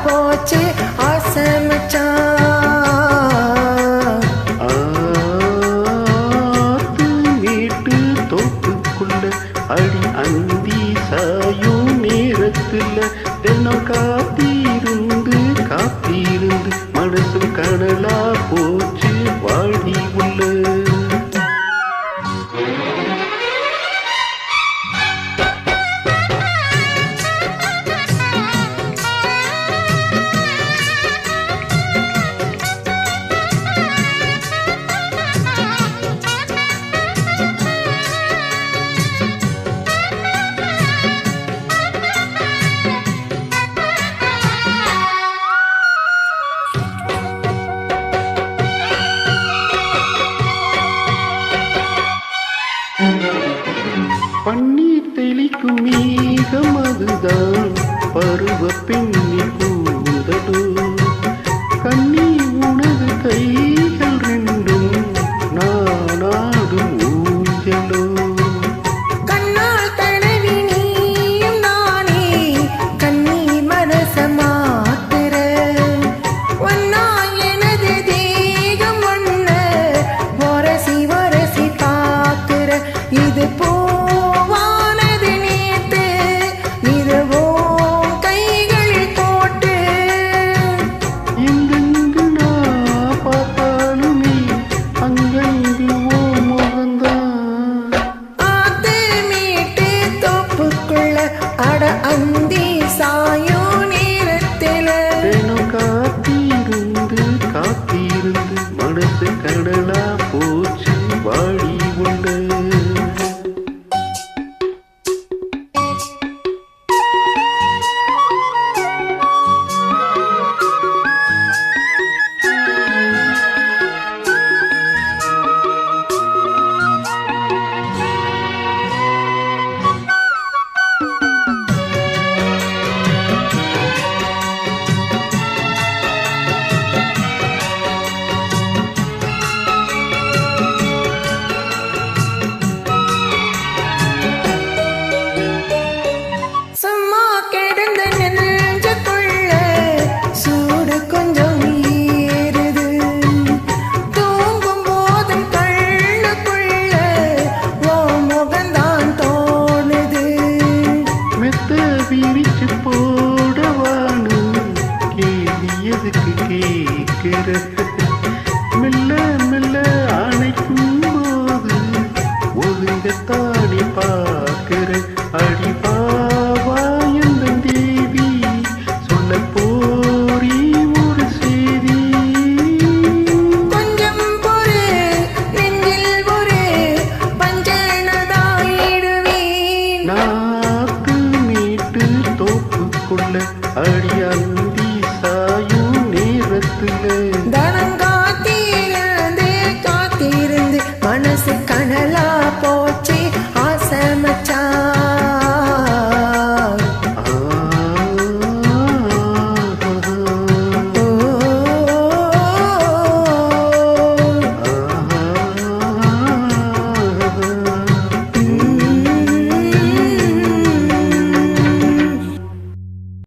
போச்சு ஆசை மச்சான். ஆத்து மீட்டு தோப்புக்குள்ள அடி அந்தி சாயும் நேரத்துல தினம் காத்திருந்து காத்திருந்து மனசும் கடலா போச்சு வாடி உள்ள. பன்னீர் தெளிக்கும் மேகம் அதுதான் பருவ பெண்ணி கூந்தலோ. கண்ணி உனது கைகள் ரெண்டும் நானாடும் ஊஞ்சலோ. கண்ணால் தடவி நீயும் நானே கண்ணீர் மனச மாத்துற. ஒன்னா எனது தேகம் ஒண்ண வரசி வரசி பாக்குற. இது பூவானது நேத்து இதுவும் கைகளில் போட்டு. எங்கெங்கு நான் பார்த்தாலுமே அங்கெங்கு ஓ முகந்தான். ஆத்து மீட்டு தோப்புக்குள்ள அட அந்தி சாயோ நேரத்தில தினம் காத்திருந்து காத்திருந்து மனசு கடலா போச்சு வாடி உள்ள. சும்மா கிடந்த நெஞ்சக்குள்ள சூடு கொஞ்சம் ஏறுது. தூங்கும் போதும் கண்ணுக்குள்ள ஓ முகந்தான் தோணுது. மெத்த விரிச்சு போடவானு கேள்வி எதுக்கு கேட்கிற.